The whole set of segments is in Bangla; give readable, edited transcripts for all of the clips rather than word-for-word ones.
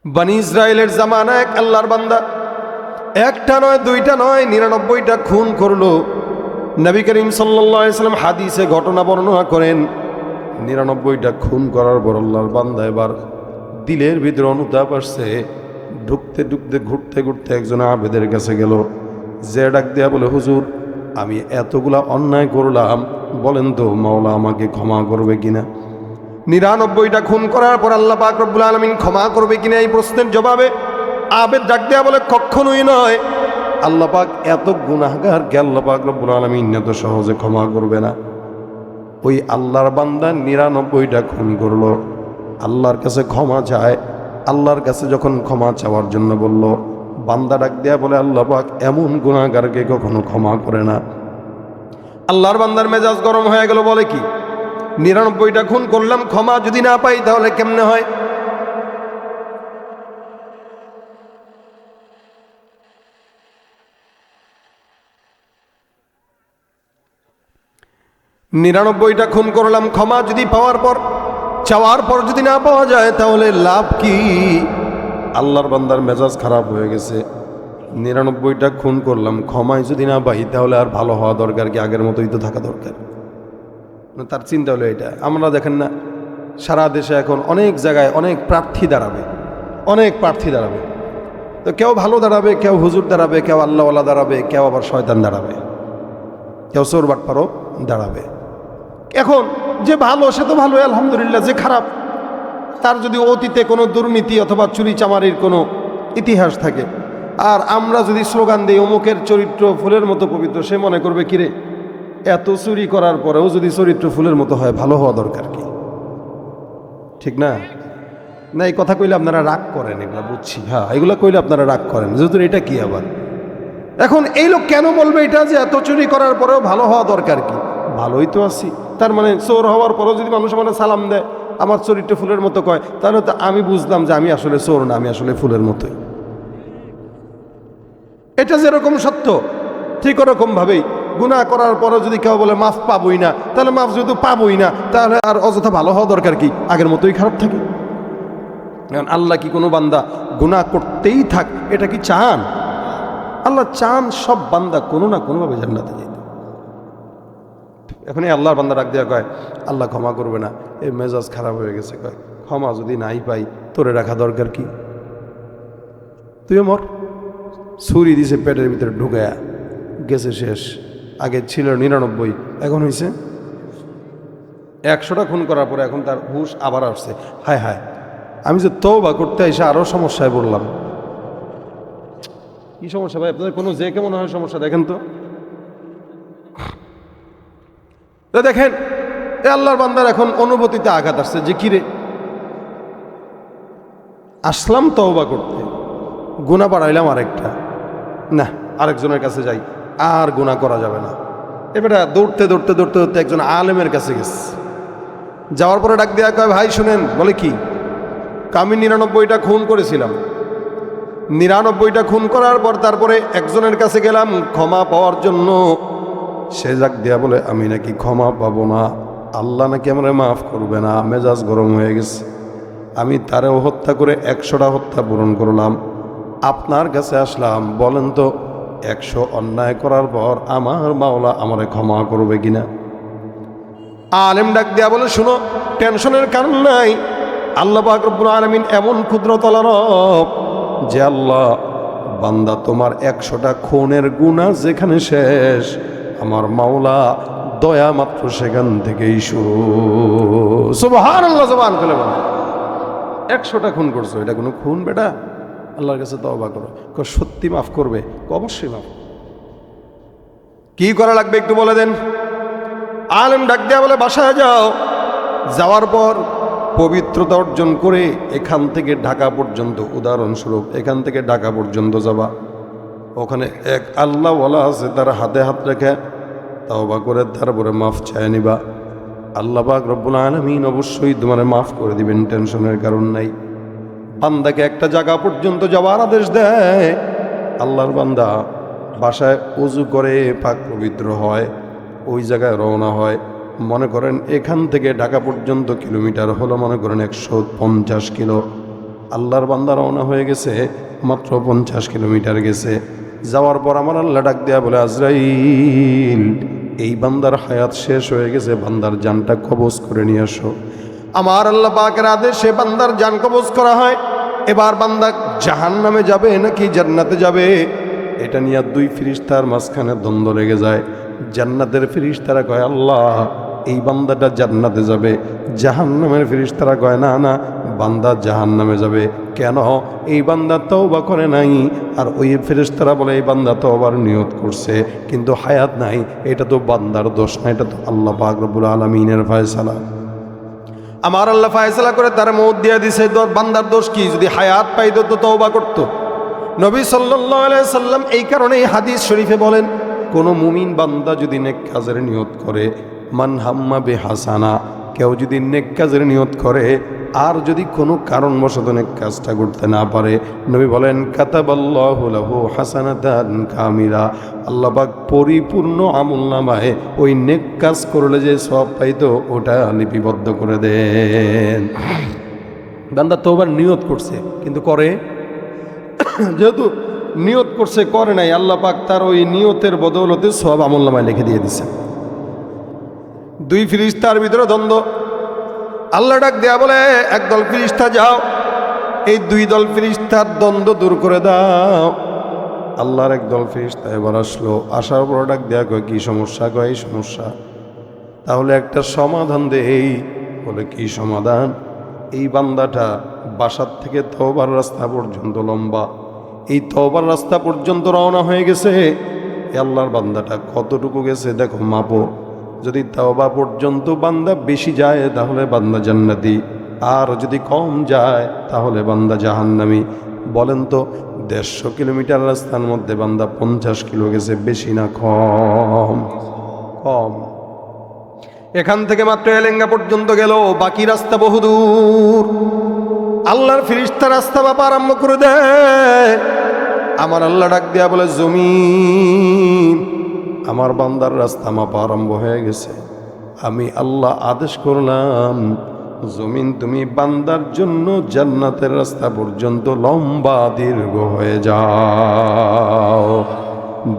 বনি ইসরায়েলের জামানায় এক আল্লাহর বান্দা একটা নয় দুইটা নয় ৯৯টা খুন করলো। নবী করিম সাল্লাল্লাহু আলাইহি সাল্লাম হাদিসে ঘটনা বর্ণনা করেন ৯৯টা খুন করার পর আল্লাহর বান্দা এবার দিলের ভিতরে অনুতাপ আসছে। ঢুকতে ঢুকতে ঘুরতে ঘুরতে একজন আবেদের কাছে গেল, যে ডাক দেয়া বলে, হুজুর আমি এতগুলা অন্যায় করলাম, বলেন তো মাওলা আমাকে ক্ষমা করবে কিনা। ৯৯টা খুন করার পর আল্লাহ পাক রব্বুল আলামিন ক্ষমা করবে কিনা এই প্রশ্নের জবাবে আবেদ ডাক দেয়া বলে, কখনোই নয়। আল্লাহ পাক এত গুনাহগারকে আল্লাহ পাক রব্বুল আলামিন এত সহজে ক্ষমা করবে না। ওই আল্লাহর বান্দা ৯৯টা খুন করলো, আল্লাহর কাছে ক্ষমা চায়। আল্লাহর কাছে যখন ক্ষমা চাওয়ার জন্য বলল, বান্দা ডাক দেয়া বলে, আল্লাহ পাক এমন গুনাহগারকে কখনো ক্ষমা করে না। আল্লাহর বান্দার মেজাজ গরম হয়ে গেল, বলে কি ৯৯টা খুন করলাম, ক্ষমা যদি না পাই তাহলে কেমনে হয়? নিরানব্বইটা খুন করলাম, ক্ষমা যদি চাওয়ার পর যদি না পাওয়া যায় তাহলে লাভ কি? আল্লাহর বান্দার মেজাজ খারাপ হয়ে গেছে। ৯৯টা খুন করলাম, ক্ষমায় যদি না পাই তাহলে আর ভালো হওয়া দরকার কি? আগের মতোই তো থাকা দরকার। তার চিন্তা হলো এটা। আমরা দেখেন না, সারা দেশে এখন অনেক জায়গায় অনেক প্রার্থী দাঁড়াবে। তো কেউ ভালো দাঁড়াবে, কেউ হুজুর দাঁড়াবে, কেউ আল্লাহওয়ালা দাঁড়াবে, কেউ আবার শয়তান দাঁড়াবে, কেউ চোর বাটপারও দাঁড়াবে। এখন যে ভালো সে তো ভালো, আলহামদুলিল্লাহ। যে খারাপ, তার যদি অতীতে কোনো দুর্নীতি অথবা চুরি চামারির কোনো ইতিহাস থাকে, আর আমরা যদি স্লোগান দিই অমুকের চরিত্র ফুলের মতো পবিত্র, সে মনে করবে কিরে এত চুরি করার পরেও যদি চরিত্র ফুলের মতো হয়, ভালো হওয়া দরকার কি? ঠিক না? না, এই কথা কইলে আপনারা রাগ করেন, এগুলো বুঝছি। হ্যাঁ, এগুলো কইলে আপনারা রাগ করেন, যেহেতু এটা কি আবার। এখন এই লোক কেন বলবে এটা যে এত চুরি করার পরেও ভালো হওয়া দরকার কি? ভালোই তো আছি। তার মানে চোর হওয়ার পরেও যদি মানুষ আমার সালাম দেয়, আমার চরিত্র ফুলের মতো কয়, তাহলে তো আমি বুঝলাম যে আমি আসলে চোর না, আমি আসলে ফুলের মতোই। এটা যেরকম সত্য, ঠিক ওরকম ভাবেই গুনাহ করার পরেও যদি কেউ বলে মাফ পাবই না, তাহলে মাফ যেহেতু পাবই না, তাহলে আর অযথা ভালো হওয়া দরকার কি? আগের মতোই খারাপ থাকে। কারণ আল্লাহ কি কোনো বান্দা গুনাহ করতেই থাক এটা কি চান? আল্লাহ চান সব বান্দা কোনো না কোনোভাবে জান্নাতে যেতে। এখন এই আল্লাহর বান্দা ডাক দেওয়া কয়, আল্লাহ ক্ষমা করবে না, এই মেজাজ খারাপ হয়ে গেছে। কয় ক্ষমা যদি নাই পাই তোরে রাখা দরকার কি? তুইও মর। ছুরি দিছে পেটের ভিতরে ঢুকায়া গেছে, শেষ। আগে ছিল ৯৯, এখন হয়েছে ১০০টা খুন করার পরে এখন তার হুশ আবার আসছে। হায় হায়, আমি যে তওবা করতে এসে আরও সমস্যায় পড়লাম। কি সমস্যা ভাই আপনাদের? কোনো যে কেমন হয় সমস্যা দেখেন তো। দেখেন এ আল্লাহর বান্দার এখন অনুভূতিতে আঘাত আসছে যে কিরে আসলাম তওবা করতে, গুনাহ বাড়াইলাম আরেকটা, না আরেকজনের কাছে যাই, আর গুনাহ করা যাবে না। এবারে দৌড়তে দৌড়তে দৌড়তে দৌড়তে একজন আলেমের কাছে গেছে। যাওয়ার পরে ডাক দেয়া কয়, ভাই শুনেন। বলে কি? আমি ৯৯টা খুন করেছিলাম। ৯৯টা খুন করার পর তারপরে একজনের কাছে গেলাম ক্ষমা পাওয়ার জন্য। সে ডাক দেয়া বলে, আমি নাকি ক্ষমা পাবো না, আল্লাহ নাকি আমারে মাফ করবে না। মেজাজ গরম হয়ে গেছে। আমি তারেও হত্যা করে ১০০টা হত্যা পূরণ করলাম, আপনার কাছে আসলাম, বলেন তো ১০০ অন্যায় করার পর আমার মাওলা আমারে ক্ষমা করবে কিনা? আলেম ডাক দেয়া বলে, শুনো, টেনশনের কারণ নাই। আল্লাহ পাক রব্বুল আলামিন এমন কুদরতওয়ালা রব যে আল্লাহ বান্দা তোমার ১০০টা খুনের গুনাহ যেখানে শেষ, আমার মাওলা দয়া মাত্র সেখান থেকেই শুরু। সুবহানাল্লাহ, সুবহান করে বলে ১০০টা খুন করছো, এটা কোনো খুন বেটা? আল্লাহর কাছে তওবা করো। সত্যি মাফ করবে? অবশ্যই মাফ। কি করা লাগবে একটু বলে দেন। আলেম ডাক দেয়া বলে, বাসায় যাও। যাওয়ার পর পবিত্রতা অর্জন করে এখান থেকে ঢাকা পর্যন্ত, উদাহরণস্বরূপ এখান থেকে ঢাকা পর্যন্ত যাবা, ওখানে এক আল্লাহওয়ালা আছে, তার হাতে হাত রেখে তওবা করে তারপরে মাফ চায় নিবা। আল্লাহ পাক রব্বুল আলামিন অবশ্যই তোমারে মাফ করে দিবেন, টেনশনের কারণ নাই। বান্দাকে একটা জায়গা পর্যন্ত যাওয়ার আদেশ দেয়। আল্লাহর বান্দা বাসায় উজু করে পাক পবিত্র হয়, ওই জায়গায় রওনা হয়। মনে করেন এখান থেকে ঢাকা পর্যন্ত কিলোমিটার হলো মনে করেন ১৫০ কিলো। আল্লাহর বান্দা রওনা হয়ে গেছে, মাত্র 50 কিলোমিটার গেছে। যাওয়ার পর আমার আল্লাহ ডাক দেয়া বলে, আজরাইল, এই বান্দার হায়াত শেষ হয়ে গেছে, বান্দার জানটা কবজ করে নিয়ে আসো। আমার আল্লাহ পাকের আদেশে বান্দার জান কবজ করা হয়। এবার বান্দা জাহান্নামে যাবে নাকি জান্নাতে যাবে, এটা নিয়ে দুই ফেরেশতার মাঝখানে দ্বন্দ্ব লেগে যায়। জান্নাতের ফেরেশতারা কয়, আল্লাহ, এই বান্দাটা জান্নাতে যাবে। জাহান্নামের ফেরেশতারা কয়, না না, বান্দা জাহান্নামে যাবে। কেন? এই বান্দা তওবা করে নাই। আর ওই ফেরেশতারা বলে, এই বান্দা তওবার নিয়ত করছে কিন্তু হায়াত নাই। এটা তো বান্দার দোষ না, এটা তো আল্লাহ পাক রব্বুল আলামিনের ফয়সালা। আমার আল্লাহ ফয়সালা করে তার মওত দিয়ে দিছে। বান্দার দোষ কি? যদি হায়াত পাইতো তো তওবা করতো। নবী সাল্লাল্লাহু আলাইহি সাল্লাম এই কারণে এই হাদিস শরীফে বলেন, কোন মুমিন বান্দা যদি নেক কাজের নিয়ত করে, মান হাম্মা বিহাসানা, কেউ যদি নেক কাজের নিয়ত করে আর যদি কোনো কারণবশত নেক কাজটা করতে না পারে, নবী বলেন, কাতাবাল্লাহু লাহু হাসানাতান কামিলা, আল্লাহ পাক পরিপূর্ণ আমলনামায় ওই নেক কাজ করলে যে সওয়াব পাইতো ওটা লিপিবদ্ধ করে দেন। বান্দা তওবার নিয়ত করছে কিন্তু করে, যেহেতু নিয়ত করছে করে নাই, আল্লাহ পাক তার ওই নিয়তের বদৌলতে সওয়াব আমলনামায় লিখে দিয়ে দিছে। দুই ফেরেশতার ভিতরে দ্বন্দ্ব। আল্লাহ ডাক দেয়া বলে, একদল ফেরেশতা যাও, এই দুই দল ফেরেশতার দ্বন্দ্ব দূর করে দাও। আল্লাহর একদল ফেরেশতা এবার আসলো, আসার পর ডাক দেয়া কয়, কি সমস্যা? কয়, এই সমস্যা। তাহলে একটা সমাধান দেই। বলে, কি সমাধান? এই বান্দাটা বাসার থেকে তওবার রাস্তা পর্যন্ত লম্বা, এই তওবার রাস্তা পর্যন্ত রওনা হয়ে গেছে। আল্লাহর বান্দাটা কতটুকু গেছে দেখো, মাপো। যদি তওবা পর্যন্ত বান্দা বেশি যায় তাহলে বান্দা জান্নাতি, আর যদি কম যায় তাহলে বান্দা জাহান্নামী। বলেন তো, 150 কিলোমিটার রাস্তার মধ্যে বান্দা 50 কিলো গেছে, বেশি না কম? কম। এখান থেকে মাত্র এলেঙ্গা পর্যন্ত গেল, বাকি রাস্তা বহুদূর। আল্লাহর ফেরেশতা রাস্তা মাপা আরম্ভ করে দেয়। আমার আল্লাহ ডাক দেয়া বলে, জমিন, আমার বান্দার রাস্তা মাপা আরম্ভ হয়ে গেছে। আমি আল্লাহ আদেশ করলাম, জমিন তুমি বান্দার জন্য জান্নাতের রাস্তা পর্যন্ত লম্বা দীর্ঘ হয়ে যাও।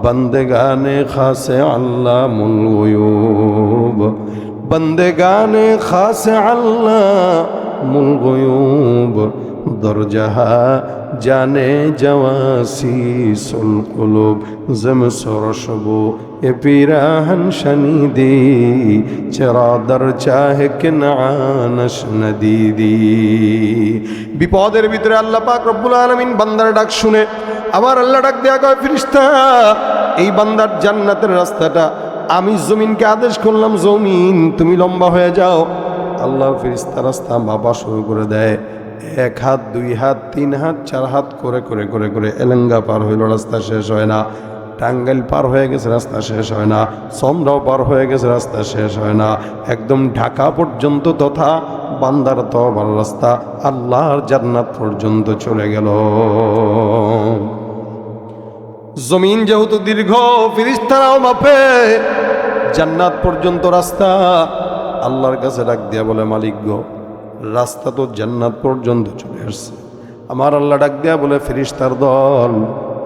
বন্দেগানে খাসে আল্লামুল গুয়ুব, বন্দেগানে খাসে আল্লামুল গুয়ুব, দরজাহা জানে জওয়াসি সুল কুলুব, জম সরসবো এ পিরাহন শনিদি, চরা দর চাহে কিনানশ নদীদি। বিপদের ভিতরে আল্লাহ পাক রব্বুল আলামিন বান্দার ডাক শুনে আবার আল্লাহ ডাক দেয়া কয়, ফেরেশতা, এই বান্দার জান্নাতের রাস্তাটা আমি জমিনকে আদেশ করলাম, জমিন তুমি লম্বা হয়ে যাও। আল্লাহ ফেরেশতা রাস্তা মাপা শুরু করে দেয়। 1 হাত 2 হাত 3 হাত 4 হাত করে করে করে করে এলেঙ্গা পার হইল, রাস্তা শেষ হয় না। টাঙ্গাইল পার হয়ে গেছে, রাস্তা শেষ হয় না। চমরাও পার হয়ে গেছে, রাস্তা শেষ হয় না। একদম ঢাকা পর্যন্ত তথা বান্দার তওবার রাস্তা আল্লাহর জান্নাত পর্যন্ত চলে গেল। জমিন যেহেতু দীর্ঘ, ফেরেশতারাও মাপে জান্নাত পর্যন্ত রাস্তা। আল্লাহর কাছে ডাক দিয়া বলে, মালিক গো, রাস্তা তো জান্নাত পর্যন্ত চলে আসছে। আমার আল্লাহ ডাক দেয়া বলে, ফেরেশতার দল,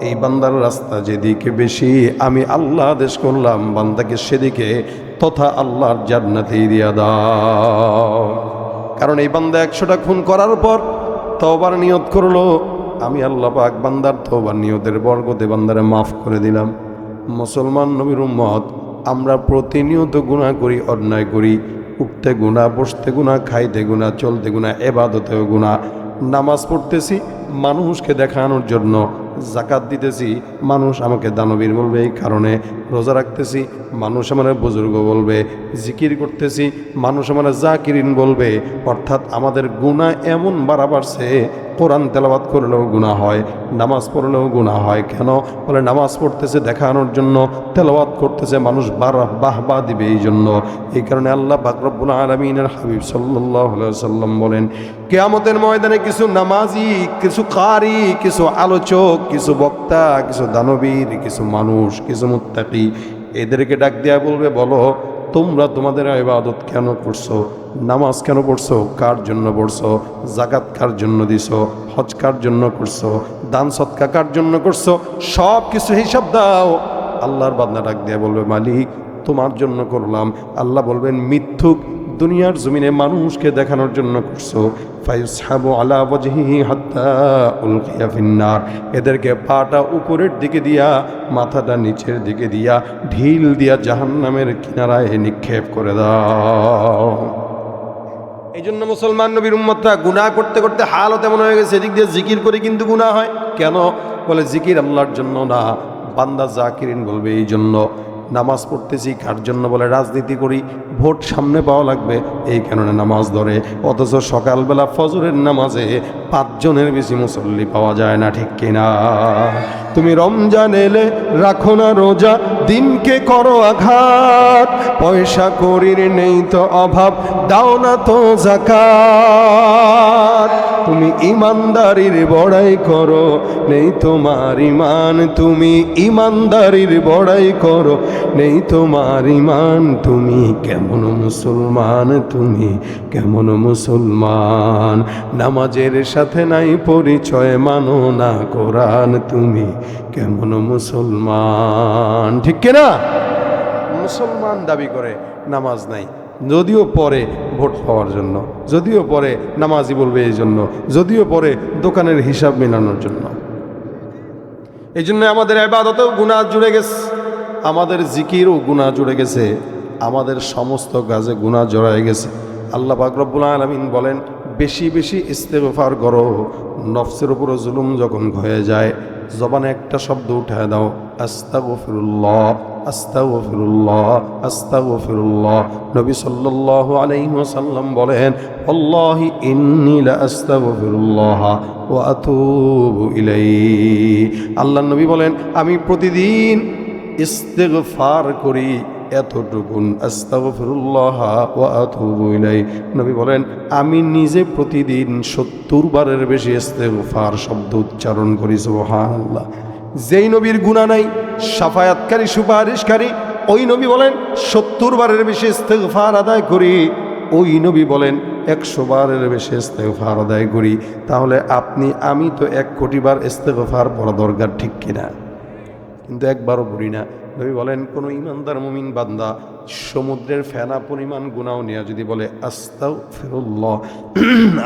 এই বান্দার রাস্তা যেদিকে বেশি, আমি আল্লাহ আদেশ করলাম বান্দাকে সেদিকে তথা আল্লাহর জান্নাতেই দিয়া দাও। কারণ এই বান্দা 100টা খুন করার পর তওবার নিয়ত করলো, আমি আল্লাহ পাক বান্দার তওবার নিয়তের বরকতে বান্দারে মাফ করে দিলাম। মুসলমান নবীর উম্মত, আমরা প্রতিনিয়ত গুনাহ করি, অন্যায় করি। উঠতে গুনাহ, বসতে গুনাহ, খাইতে গুনাহ, চলতে গুনাহ, ইবাদতেও গুনাহ। নামাজ পড়তেছি মানুষকে দেখানোর জন্য, জাকাত দিতেছি মানুষ আমাকে দানবীর বলবে এই কারণে, রোজা রাখতেছি মানুষ আমার বুজুর্গ বলবে, জিকির করতেছি মানুষ আমার জাকিরিন বলবে। অর্থাৎ আমাদের গুনাহ এমন বাড়ছে, কোরআন তেলাওয়াত করলেও গুনাহ হয়, নামাজ পড়লেও গুনাহ হয়। কেন? বলে নামাজ পড়তেছে দেখানোর জন্য, তেলাওয়াত করতেছে মানুষ বাহবা দিবে এই জন্য। এই কারণে আল্লাহ পাক রব্বুল আলামিনের হাবিব সাল্লাল্লাহু আলাইহি ওয়াসাল্লাম বলেন, কিয়ামতের ময়দানে কিছু নামাজি, কিছু কারি, কিছু আলোচক, কিছু বক্তা, কিছু দানবীর, কিছু মানুষ, কিছু মুত্তাকি, এদেরকে ডাক দেয়া বলবে, বলো তোমরা তোমাদের ইবাদত কেন করছো? নামাজ কেন পড়ছো, কার জন্য পড়ছো, জাকাত কার জন্য দিছো, হজ কার জন্য করছো, দান সৎকা কার জন্য করছো, সব কিছু হিসাব দাও। আল্লাহর বান্দা ডাক দিয়ে বলবে মালিক তোমার জন্য করলাম। আল্লাহ বলবেন মিথ্যুক, দুনিয়ার জমিনে মানুষকে দেখানোর জন্য করছো। ফায়ুসহাবু আলা ওয়াজহিহি হাত্তা উলকিয়া ফিন্নার, এদেরকে পাটা উপরের দিকে দিয়া মাথাটা নিচের দিকে দিয়া ঢিল দিয়া জাহান্নামের কিনারায় নিক্ষেপ করে দাও। এই জন্য মুসলমান নবীর উম্মতরা গুনাহ করতে করতে হালত এমন হয়ে গেছে, এদিক দিয়ে জিকির করে কিন্তু গুনাহ হয়। কেন? বলে জিকির আল্লাহর জন্য না, বান্দা জাকিরিন বলবে এই জন্য। নামাজ পড়তেছি কার জন্য? বলে রাজনীতি করি, ভোট সামনে পাওয়া লাগবে, এই কারণে নামাজ ধরে। অথচ সকালবেলা ফজরের নামাজে 5 জনের বেশি মুসল্লি পাওয়া যায় না, ঠিক কিনা? তুমি রমজান এলে রাখো না রোজা, দিনকে করো আঘাত, পয়সা করির নেই তো অভাব, দাও না তো যাকাত। তুমি ইমানদারির বড়াই করো, নেই তোমার ইমান, তুমি ইমানদারির বড়াই করো, নেই তোমার ইমান। তুমি কেমন মুসলমান, তুমি কেমন মুসলমান? নামাজের সাথে নাই পরিচয়, মানো না কোরআন, তুমি কেমন মুসলমান? ঠিক কিনা? মুসলমান দাবি করে নামাজ নাই, যদিও পরে ভোট পাওয়ার জন্য, যদিও পরে নামাজি বলবে এই জন্য, যদিও পরে দোকানের হিসাব মেলানোর জন্য। এই জন্য আমাদের ইবাদতেও গুনাহ জুড়ে গেছে, আমাদের জিকিরও গুনাহ জুড়ে গেছে, আমাদের সমস্ত কাজে গুনাহ জড়ায় গেছে। আল্লাহ পাক রব্বুল আলামিন বলেন বেশি বেশি ইস্তেগফার করো, নফসের উপর জুলুম যখন হয়ে যায় জবানে একটা শব্দ উঠায় দাও, আস্তাগফিরুল্লাহ আস্তাগফিরুল্লাহ আস্তাগফিরুল্লাহ। নবী সাল্লাল্লাহু আলাইহি ওয়াসাল্লাম বলেন আল্লাহি ইন্নী লা আস্তাগফিরুল্লাহ ওয়া আতুবু ইলাইহি। আল্লাহ নবী বলেন আমি প্রতিদিন ইস্তেগফার করি এতটুকুন, আস্তাগফিরুল্লাহ ওয়া আতুবু ইলাইহি। নবী বলেন আমি নিজে প্রতিদিন 70 বারের বেশি ইস্তেগফার শব্দ উচ্চারণ করি। সুবহানাল্লাহ। যেই নবীর গুনাহ নাই, শাফায়াতকারী সুপারিশকারী, ওই নবী বলেন 70 বারের বেশি ইস্তেগফার আদায় করি। ওই নবী বলেন 100 বারের বেশি ইস্তেগফার আদায় করি। তাহলে আপনি আমি তো 1 কোটি বার ইস্তেগফার পড়া দরকার, ঠিক কিনা? কিন্তু একবারও পড়ি না। নবী বলেন কোনো ইমানদার মুমিন বান্দা সমুদ্রের ফেনা পরিমাণ গুনাহ নিয়ে যদি বলে আস্তাগফিরুল্লাহ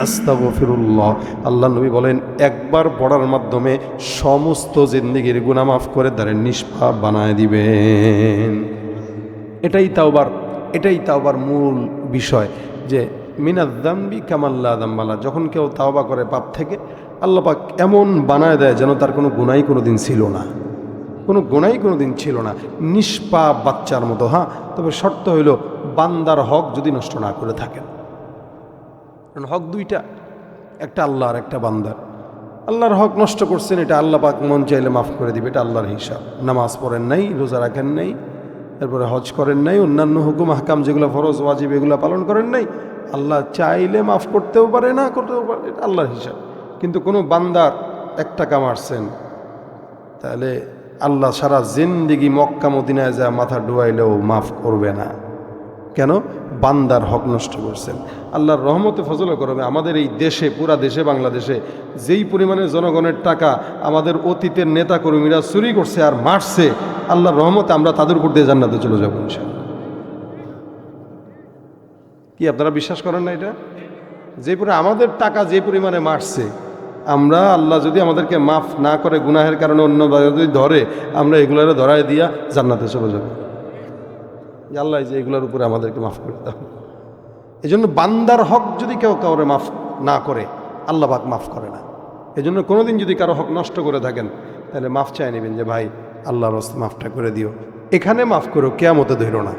আস্তাগফিরুল্লাহ, আল্লাহ নবী বলেন একবার পড়ার মাধ্যমে সমস্ত জিন্দেগির গুনাহ মাফ করে তারে নিষ্পাপ বানায় দিবেন। এটাই তাওবার মূল বিষয়, যে মিনাজ যামবি কামাল্লা যামবালা। যখন কেউ তাওবা করে পাপ থেকে, আল্লাহ পাক এমন বানায় দেয় যেন তার কোনো গুনাহই কোনো দিন ছিল না, কোনো গুনাহই কোনো দিন ছিল না, নিষ্পাপ বাচ্চার মতো। হ্যাঁ, তবে শর্ত হইল বান্দার হক যদি নষ্ট না করে থাকেন। কারণ হক দুইটা, একটা আল্লাহর, একটা বান্দার। আল্লাহর হক নষ্ট করছেন, এটা আল্লাহ পাক মন চাইলে মাফ করে দিবে, এটা আল্লাহর হিসাব। নামাজ পড়েন নাই, রোজা রাখেন নাই, তারপরে হজ করেন নাই, অন্যান্য হুকুম আহকাম যেগুলো ফরজ ওয়াজিব এগুলো পালন করেন নাই, আল্লাহ চাইলে মাফ করতেও পারে, না করতেও পারে, এটা আল্লাহর হিসাব। কিন্তু কোনো বান্দার 1 টাকা মারছেন, তাহলে আল্লাহ সারা জিন্দেগি মক্কা মদিনায় যা মাথা ডুবাইলেও মাফ করবে না। কেন? বান্দার হক নষ্ট করছেন। আল্লাহর রহমতে ফজল করবে আমাদের এই দেশে, পুরা দেশে, বাংলাদেশে যেই পরিমাণে জনগণের টাকা আমাদের অতীতের নেতা কর্মীরা চুরি করছে আর মারছে, আল্লাহর রহমতে আমরা তাদের উপর দিয়ে জান্নাতে চলে যাবো ইনশাআল্লাহ। কি আপনারা বিশ্বাস করেন না এটা? যে আমাদের টাকা যে পরিমাণে মারছে, আমরা আল্লাহ যদি আমাদেরকে মাফ না করে, গুনাহের কারণে অন্য যদি ধরে, আমরা এগুলারে ধরায় দিয়া জান্নাতে চলে যাব। আল্লাহ যে এগুলোর উপরে আমাদেরকে মাফ করে দাও। এই জন্য বান্দার হক যদি কেউ কাউরে মাফ না করে, আল্লাহ পাক মাফ করে না। এই জন্য কোনোদিন যদি কারো হক নষ্ট করে থাকেন, তাহলে মাফ চাই নেবেন যে ভাই আল্লাহর রাস্তায় মাফটা করে দিও। এখানে মাফ করো, কিয়ামতে ধরো না।